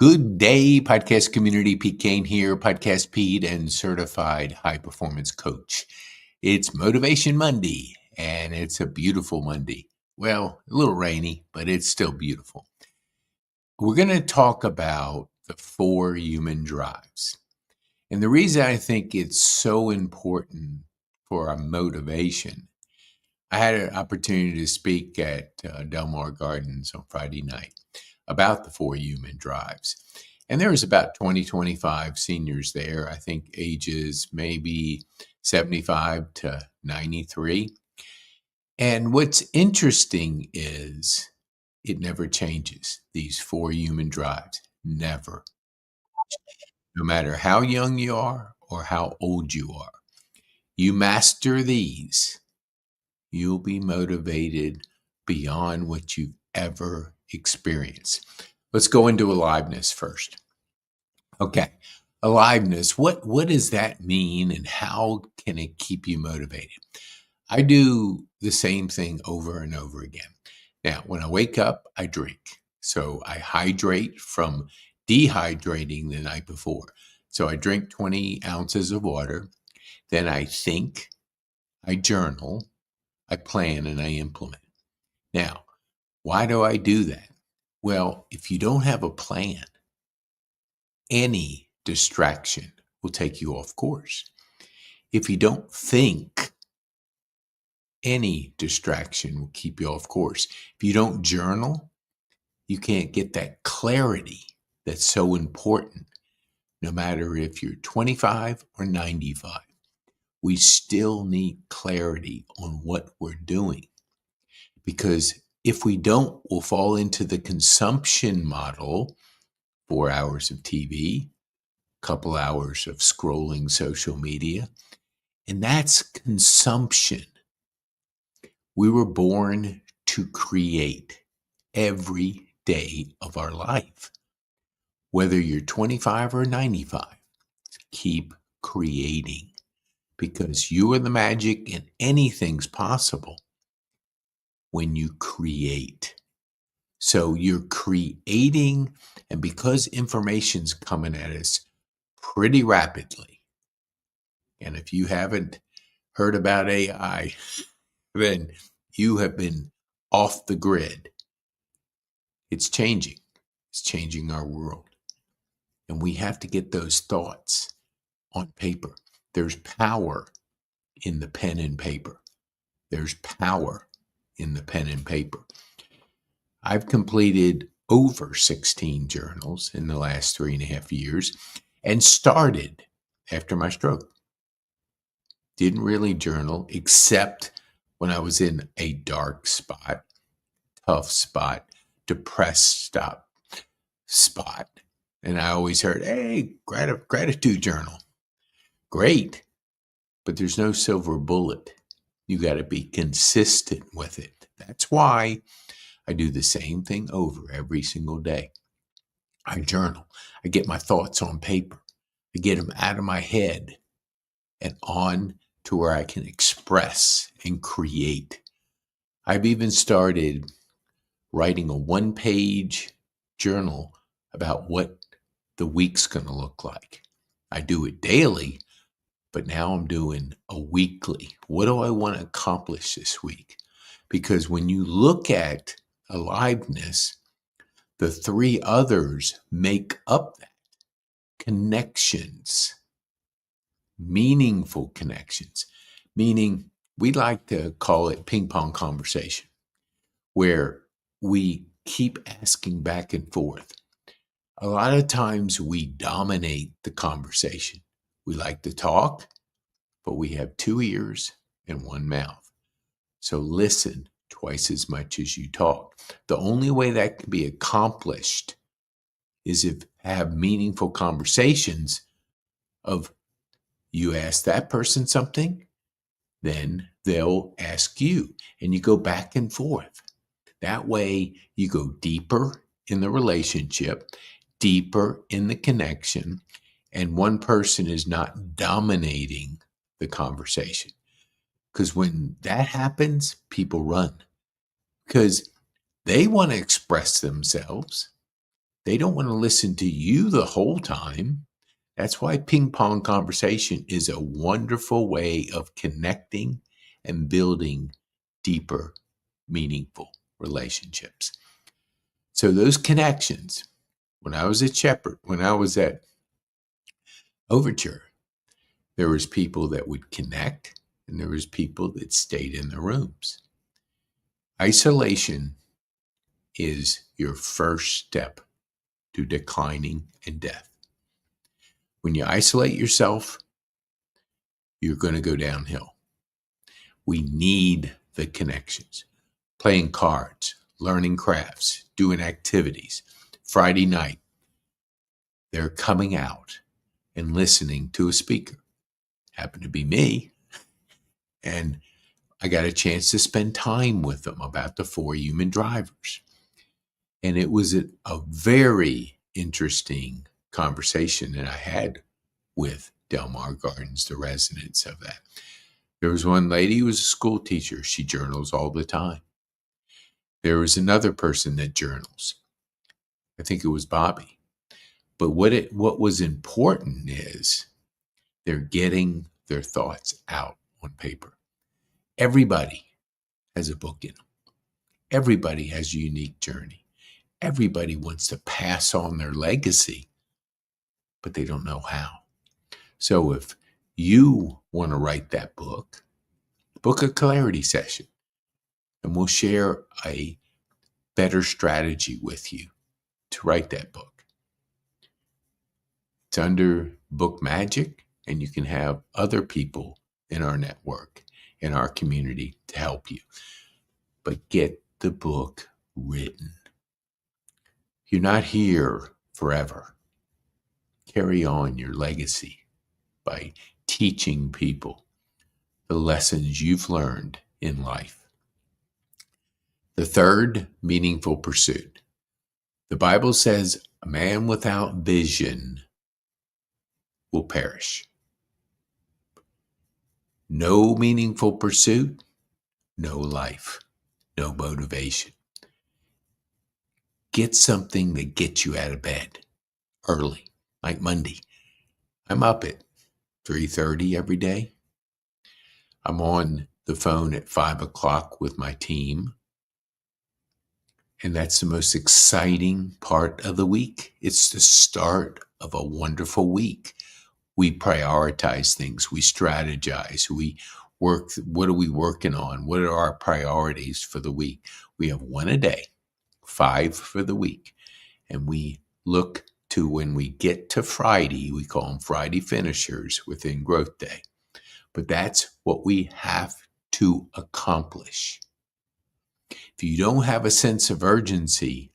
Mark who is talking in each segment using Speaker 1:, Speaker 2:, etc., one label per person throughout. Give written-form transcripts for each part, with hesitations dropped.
Speaker 1: Good day, podcast community. Pete Kane here, Podcast Pete and certified high performance coach. It's Motivation Monday, and it's a beautiful Monday. Well, a little rainy, but it's still beautiful. We're going to talk about the 4 human drives. And the reason I think it's so important for our motivation, I had an opportunity to speak at Del Mar Gardens on Friday night about the 4 human drives. And there was about 25 seniors there, I think ages maybe 75 to 93. And what's interesting is it never changes, these 4 human drives, never. No matter how young you are or how old you are, you master these, you'll be motivated beyond what you've ever experienced. Let's go into aliveness first. Okay, aliveness, what does that mean and how can it keep you motivated? I do the same thing over and over again. Now, when I wake up, I drink. So I hydrate from dehydrating the night before. So I drink 20 ounces of water. Then I think, I journal, I plan, and I implement. Now, why do I do that? Well, if you don't have a plan, any distraction will take you off course. If you don't think, any distraction will keep you off course. If you don't journal, you can't get that clarity that's so important. No matter if you're 25 or 95, we still need clarity on what we're doing. Because if we don't, we'll fall into the consumption model, 4 hours of TV, couple hours of scrolling social media, and that's consumption. We were born to create every day of our life. Whether you're 25 or 95, keep creating because you are the magic and anything's possible when you create. So you're creating, and because information's coming at us pretty rapidly, and if you haven't heard about AI, then you have been off the grid. It's changing. It's changing our world. And we have to get those thoughts on paper. There's power in the pen and paper. There's power in the pen and paper. I've completed over 16 journals in the last 3.5 years and started after my stroke. Didn't really journal except when I was in a dark spot, tough spot, depressed spot. And I always heard, hey, gratitude journal. Great, but there's no silver bullet. You got to be consistent with it. That's why I do the same thing over every single day. I journal. I get my thoughts on paper. I get them out of my head and on to where I can express and create. I've even started writing a 1-page journal about what the week's going to look like. I do it daily, but now I'm doing a weekly. What do I want to accomplish this week? Because when you look at aliveness, the 3 others make up that. Connections, meaningful connections, meaning we like to call it ping pong conversation, where we keep asking back and forth. A lot of times we dominate the conversation. We like to talk, but we have 2 ears and 1 mouth. So listen twice as much as you talk. The only way that can be accomplished is if have meaningful conversations of you ask that person something, then they'll ask you, and you go back and forth. That way you go deeper in the relationship, deeper in the connection, and one person is not dominating the conversation. Because when that happens, people run because they want to express themselves. They don't want to listen to you the whole time. That's why ping pong conversation is a wonderful way of connecting and building deeper, meaningful relationships. So those connections, when I was at Shepherd, when I was at Overture, there was people that would connect and there was people that stayed in the rooms. Isolation is your first step to declining and death. When you isolate yourself, you're going to go downhill. We need the connections. Playing cards, learning crafts, doing activities. Friday night, they're coming out and listening to a speaker. Happened to be me. And I got a chance to spend time with them about the 4 human drivers. And it was a very interesting conversation that I had with Del Mar Gardens, the residents of that. There was one lady who was a school teacher. She journals all the time. There was another person that journals. I think it was Bobby. But what was important is they're getting their thoughts out on paper. Everybody has a book in them. Everybody has a unique journey. Everybody wants to pass on their legacy, but they don't know how. So if you want to write that book, book a clarity session, and we'll share a better strategy with you to write that book. It's under Book Magic, and you can have other people in our network, in our community to help you. But get the book written. You're not here forever. Carry on your legacy by teaching people the lessons you've learned in life. The third, meaningful pursuit. The Bible says a man without vision will perish. No meaningful pursuit, no life, no motivation. Get something that gets you out of bed early, like Monday. I'm up at 3:30 every day. I'm on the phone at 5 o'clock with my team. And that's the most exciting part of the week. It's the start of a wonderful week. We prioritize things. We strategize. We work. What are we working on? What are our priorities for the week? We have one a day, 5 for the week. And we look to when we get to Friday, we call them Friday finishers within Growth Day. But that's what we have to accomplish. If you don't have a sense of urgency,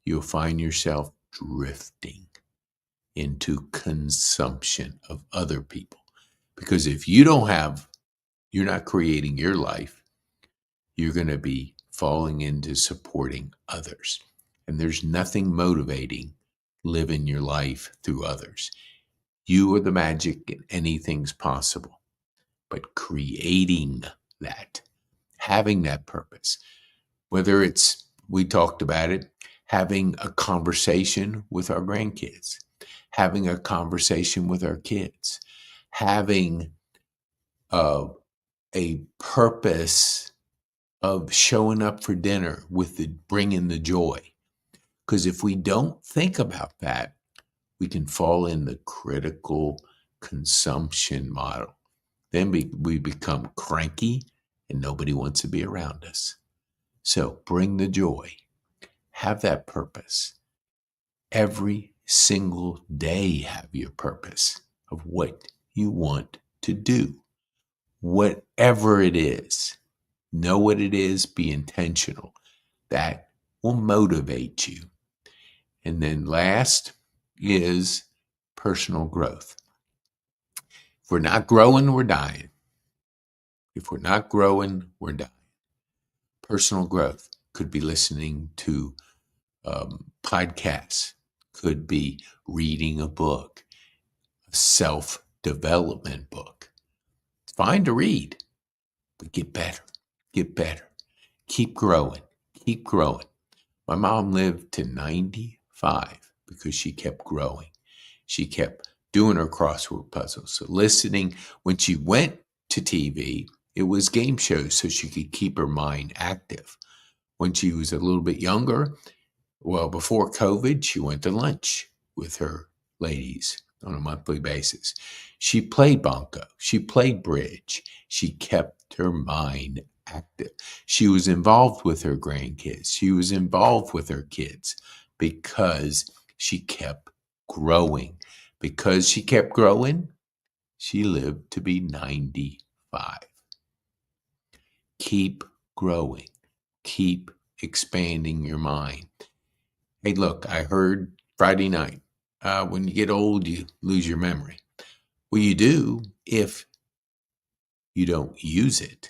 Speaker 1: you'll find yourself drifting into consumption of other people. Because if you don't have, you're not creating your life, you're going to be falling into supporting others. And there's nothing motivating living your life through others. You are the magic and anything's possible. But creating that, having that purpose, whether it's, we talked about it, having a conversation with our grandkids, having a conversation with our kids, having a purpose of showing up for dinner with bringing the joy. Because if we don't think about that, we can fall in the critical consumption model. Then we become cranky and nobody wants to be around us. So bring the joy. Have that purpose. Every single day have your purpose of what you want to do. Whatever it is, know what it is, be intentional. That will motivate you. And then last is personal growth. If we're not growing, we're dying. If we're not growing, we're dying. Personal growth could be listening to podcasts, could be reading a book, a self-development book. It's fine to read, but get better, get better. Keep growing, keep growing. My mom lived to 95. 95 because she kept growing. She kept doing her crossword puzzles. So listening, when she went to TV, it was game shows so she could keep her mind active. When she was a little bit younger, well, before COVID, she went to lunch with her ladies on a monthly basis. She played Bonko. She played bridge. She kept her mind active. She was involved with her grandkids. She was involved with her kids because she kept growing. Because she kept growing, she lived to be 95. Keep growing. Keep expanding your mind. Hey, look, I heard Friday night, when you get old, you lose your memory. Well, you do if you don't use it.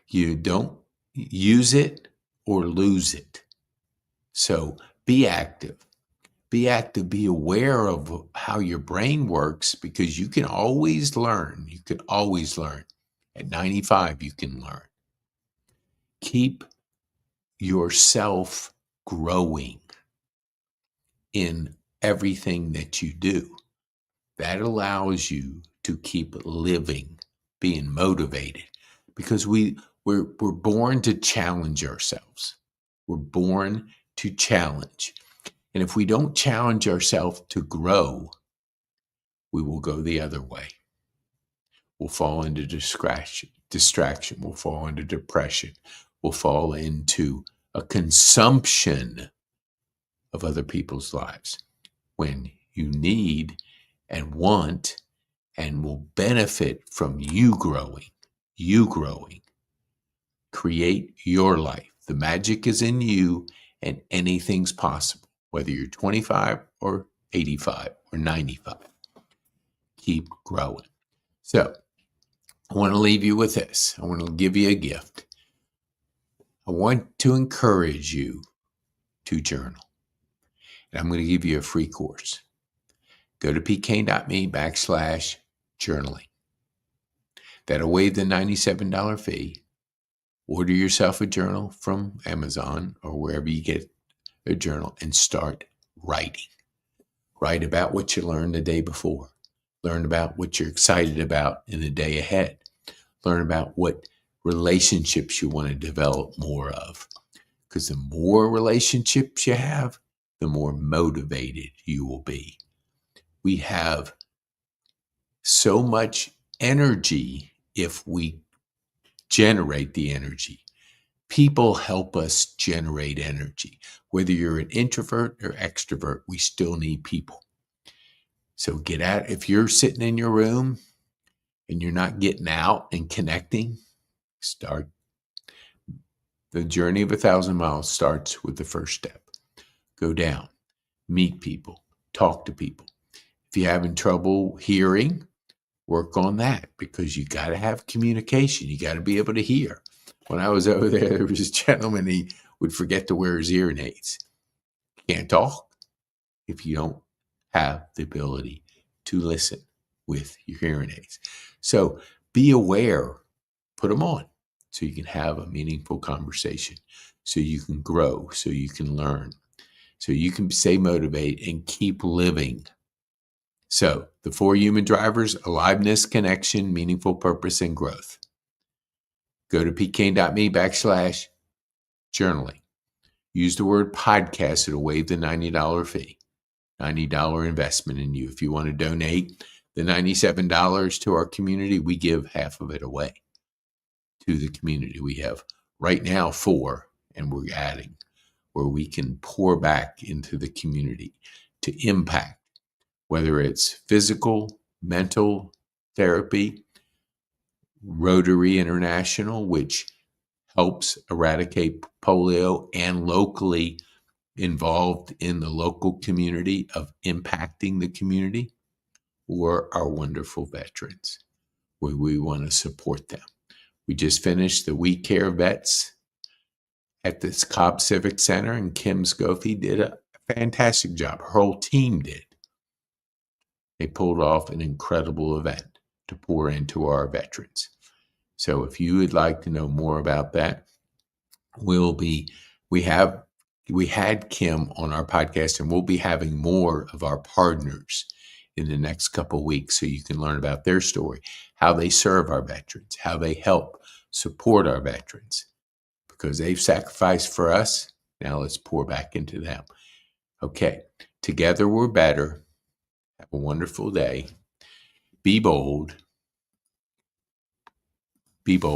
Speaker 1: You don't use it or lose it. So be active. Be active. Be aware of how your brain works because you can always learn. You can always learn. At 95, you can learn. Keep yourself growing in everything that you do. That allows you to keep living, being motivated, because we're born to challenge ourselves. We're born to challenge. And if we don't challenge ourselves to grow, we will go the other way. We'll fall into distraction. We'll fall into depression. We'll fall into a consumption of other people's lives when you need and want and will benefit from you growing. You growing. Create your life. The magic is in you, and anything's possible, whether you're 25 or 85 or 95. Keep growing. So, I want to leave you with this. I want to give you a gift. I want to encourage you to journal. And I'm going to give you a free course. Go to pkane.me/journaling. That'll waive the $97 fee. Order yourself a journal from Amazon or wherever you get a journal and start writing. Write about what you learned the day before. Learn about what you're excited about in the day ahead. Learn about what relationships you want to develop more of. Because the more relationships you have, the more motivated you will be. We have so much energy if we generate the energy. People help us generate energy. Whether you're an introvert or extrovert, we still need people. So get out. If you're sitting in your room and you're not getting out and connecting, start. The journey of 1,000 miles starts with the first step. Go down, meet people, talk to people. If you're having trouble hearing, work on that because you got to have communication. You got to be able to hear. When I was over there was this gentleman, he would forget to wear his hearing aids. You can't talk if you don't have the ability to listen with your hearing aids. So be aware, put them on so you can have a meaningful conversation, so you can grow, so you can learn, so you can stay motivated and keep living. So the 4 human drivers: aliveness, connection, meaningful purpose, and growth. Go to pkane.me/journaling. Use the word podcast. It'll waive the $90 fee. $90 investment in you. If you want to donate the $97 to our community, we give half of it away to the community. We have right now 4, and we're adding, where we can pour back into the community to impact, whether it's physical, mental therapy, Rotary International, which helps eradicate polio and locally involved in the local community of impacting the community, or our wonderful veterans, where we want to support them. We just finished the We Care Vets at this Cobb Civic Center, and Kim Scofie did a fantastic job. Her whole team did. They pulled off an incredible event to pour into our veterans. So if you would like to know more about that, we have We had Kim on our podcast, and we'll be having more of our partners in the next couple of weeks so you can learn about their story, how they serve our veterans, how they help support our veterans, because they've sacrificed for us. Now let's pour back into them. Okay, together we're better. Have a wonderful day. Be bold. Be bold.